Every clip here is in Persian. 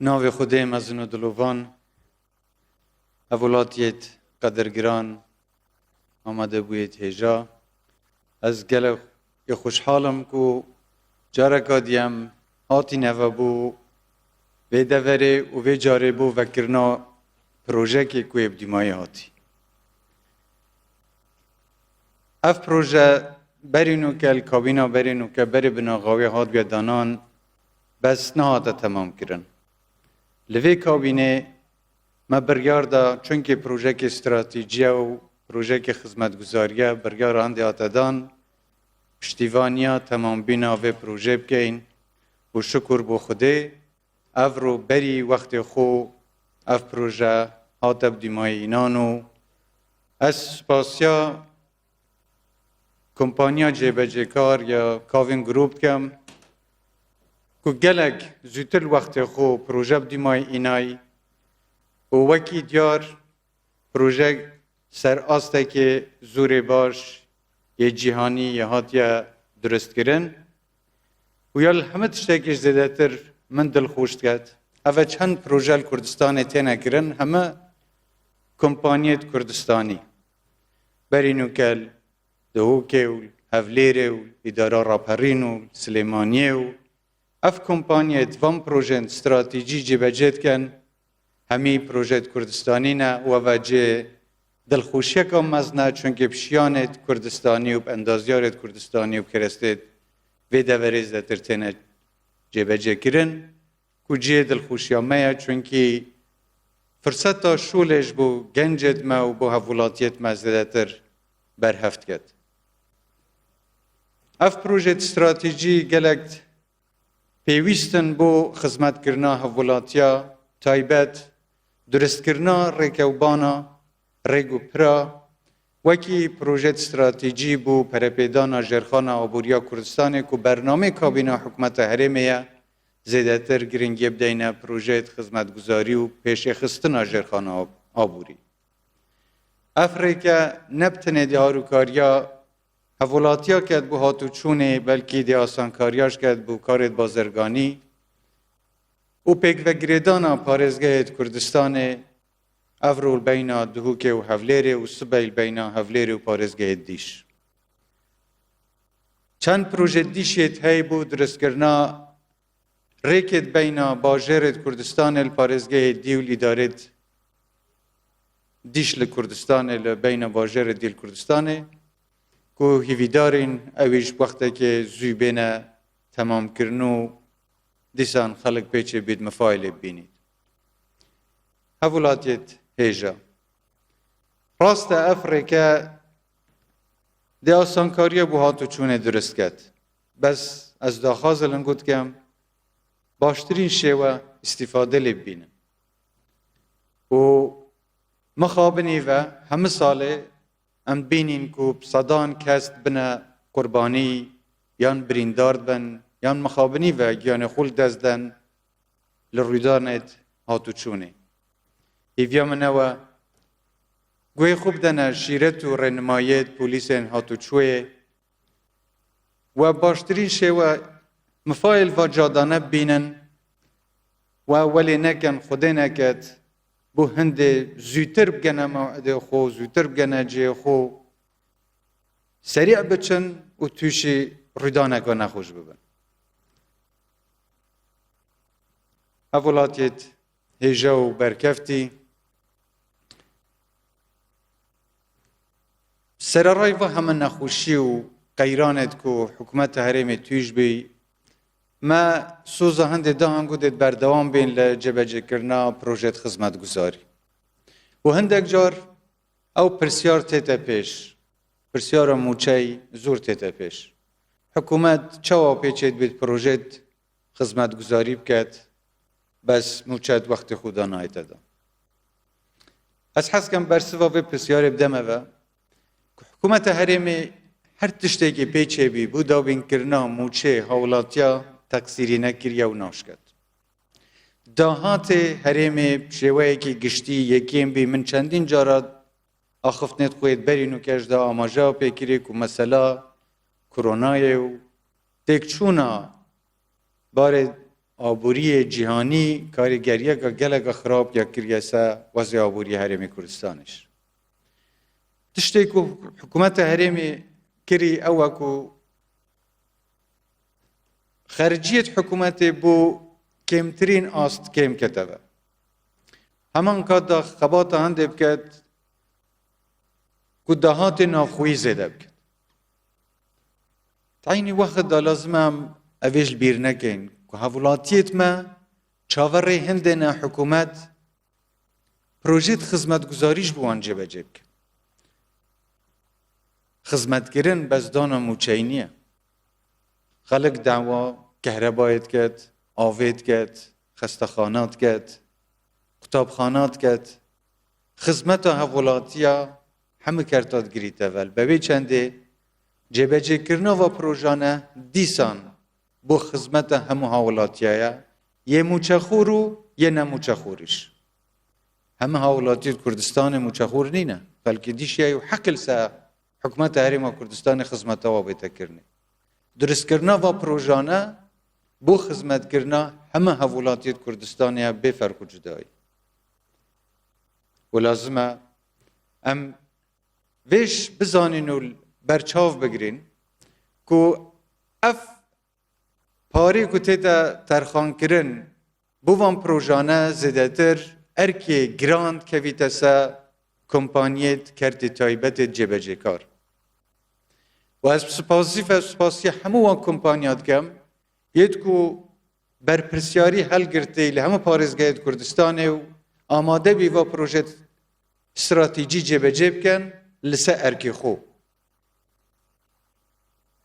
ناو خودی مزن و دلوان اولاتیت قدرگران آمده بوید هجا از گل خوشحالم کو جارکا دیم هاتی نوه بو و دوره و جاره بو وکرنا پروژه که کوی بدیمای هاتی اف پروژه برینو که الکابینا برینو که بری بناغاوی هات بیادانان بس نهاده تمام کرن لوی کابینه ما بریار دا چونکه پروژه که استراتیجیه و پروژه که خدمتگزاریه بریار آن دیاتدان پشتیوانیا تمام بینا و پروژه بکین و شکر بو خوده اف رو بری وقت خو اف پروژه هاتب دیمای اینانو از سپاسیا کمپانیا جیبجه کار یا کاوین گروپ کم که گلک زودتر وقت خو پروژه دیمای اینای و وکی دیار پروژه سر آسته که زور باش یه جهانی یه هاتیا درست کرن و یال همه تشتکش زده تر من دل خوشت کرد اوه چند پروژه کردستان تینه کرن همه کمپانیت کردستانی برینو کل دهوکه و هفلیره و اداره راپرین و سلیمانیه و اف کمپانیت وام پروژه استراتیجی جبجت کن همی پروژه کردستانی نه و وجه دلخوشی کم مزنه چونکه پشیانت کردستانی و اندازیارت کردستانی و کرستید و دوریز دترتنه جبجه کرن کجیه دلخوشی همه چونکه فرصت شولش بو گنجت ما و بو هفولاتیت مزدتر برهفت کرد. اف پروژه استراتیجی گلکت پیوستن بو خدمت کرنا هفولاتیا تایبت درست کرنا ریکوبانا ریگو پرا وکی پروژه استراتیجی بو پرپیدانا جرخانا آبوریا کردستان کو برنامه کابینا حکومت هرمیه زیادتر گرینگی بدینه پروژه خدمتگزاری و پیش خستنا جرخانا آبوری. افریقا نبتنه دیاروکاریا هفولاتیا کرد بو هاتو چونه بلکی دی آسانکاریاش کرد بو کارت بازرگانی او پیک و گریدانا پارزگهت کردستان افرول بینا دهوکه و هفلیره و سبیل بینا هفلیره و پارزگهت دیش. چند پروژه دیشت های بود درست کرنا ریکت بینا باجرت کردستان الپارزگهت دیول ادارت دیش لکردستان لبین باجر دیل کردستانه که هیویدارین اویش وقتی که زوبینه تمام کرنو دیسان خلق پیچه بید مفایل بینید. هفولاتیت هیجا. راست افریقا دی آسانکاری بو هاتو چونه درست کرد. بس از داخازل انگود کم باشترین شیوه استفاده لبینه. و مخابنی و همه ساله ام بینین که صدان کست بنا قربانی یان بریندارد بن یان مخابنی و یان خول دزدن لرویدانت هاتو چونه. ایویا منوا گوی خوب دنه شیرت و رنمایت پولیسین هاتو چوه و باشترین شیوه مفایل و جادانه بینن و ولی نکن خوده نکد بو هنده زودتر بگنه موعده خو زودتر بگنه جه خو سریع بچن و توشی ریدانه نخوش ببن. هفولاتیت هیجا و برکفتی سرارای و همه نخوشی و قیرانت که حکومت هرم تویش بی ما سوزا هنده ده هنگودت بردوام بین لجبجه کرنا پروژه خدمت گذاری. و هندک جار او پرسیار تیتا پیش، پرسیار موچه زور تیتا پیش. حکومت چوا پیچید بید پروژه خدمت گذاری بکد بس موچه وقت خدا نایتا دا. از حس کم برسوا و پرسیار بدمه و حکومت هرمی هر تشتی که پیچه بی بودا بین کرنا موچه حولاتیا تقصیری نکریا و ناشکد. دهات هرم شوایی که گشتی یکیم بی من چندین جارد آخفتنت خوید برینو کش دا آماجا پیکری که مثلا کرونای و تکچونا بار آبوری جهانی کارگریه که گلگ خراب یا کریسه وضع آبوری هرم کردستانش. تشتی که حکومت هرم کری او که خارجیت حکومت بو کمترین آست کم کتبه. همان که دا خبات هنده بکد که دهات ناخوی زده بکد. تعینی وقت دا لازم هم اویش بیر نکن که هولاتیت ما چاوره هنده نا حکومت پروژیت خدمتگزاریش بوانجه بجه بکد. خدمتگرن بس دانا موچینیه. خلق دعوا کهربایت کد، آوید کد، خستخانات کد، کتابخانات کد، خدمت هولاتیا همه کرتاد گریت اول. ببی چنده جبهه کرنا و پروژانه دیسان بو خدمت همه هولاتیایا یه موچخورو یه نموچخوریش. همه هولاتی کردستان موچخور نینه. بلکه دیشیه و حقل سا حکومت هرم کردستان خدمت ها بتکرنه. درست کرنا و پروژانه بو خدمت کرنا همه هولاتی کردستانی بفرق جدایی. و لازمه ام ویش بزانین و برچاو بگرین که اف پاری که تیتا ترخان کرن بوان پروژانه زده تر ارکی گراند که ویتسا کمپانیت کرد تایبت جبهه کار. و از سپاسی همه کمپانیات کم ید که برپرسیاری حل گرته لی همه پارزگاهت کردستانه و آماده بی و پروژه استراتیجی جبهه بکن لسه ارکی خوب.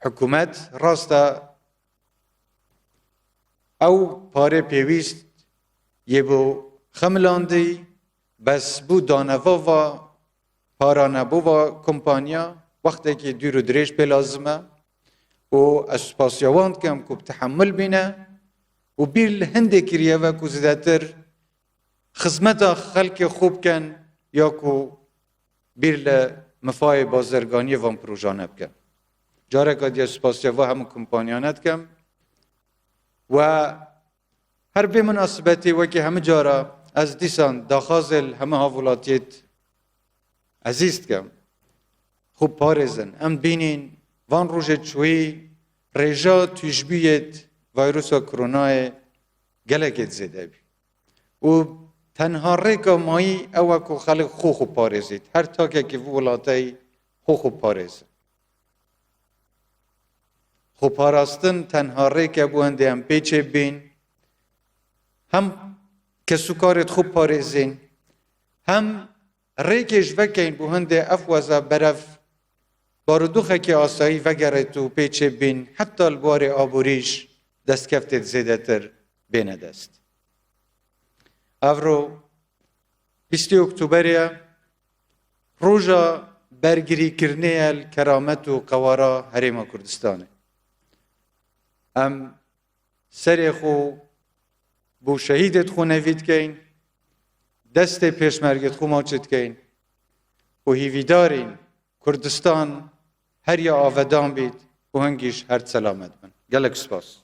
حکومت راستا او پاره پیویست یه بو خملاندی بس بو دانوا و پارانبو و کمپانیا وقتی که دور و دریش به لازمه و اسپاسیوان کم که تحمل بینه و بیر هنده کریه و که زیادتر خدمت خلق خوب کن یا که بیر مفای بازرگانی و پروژانه بکن. جاره که دی اسپاسیوان همه کمپانیانت کم و هر به مناسبتی و که همه جارا از دیسان داخازل همه هاولاتیت عزیز کم خوب پارزن ام بینین وان روژه چوی رجا تشبیت ویروس کرونا گلگت زده بی و تنها ریکا مایی او که خلق خوب پارزید هر تا که ولاتی خوب پارزه خوب پاراستن تنها ریکا بونده هم پیچه بین هم کسو کارت خوب پارزین هم ریکش وکین بونده افوازا برف باردوخه که آسایی وگرد و پیچه بین حتی البار آبوریش دست کفتت زیده تر بینه دست. افرو 20 اکتبریه روژا برگری کرنه کرامت و قوارا هرم کردستانه. ام سری خو بو شهیدت خو نوید کن دست پیشمرگت خو ماچد کن و هیویدارین کردستان هر یا آودان بید و هنگیش هر سلامت من. گلک سپاس.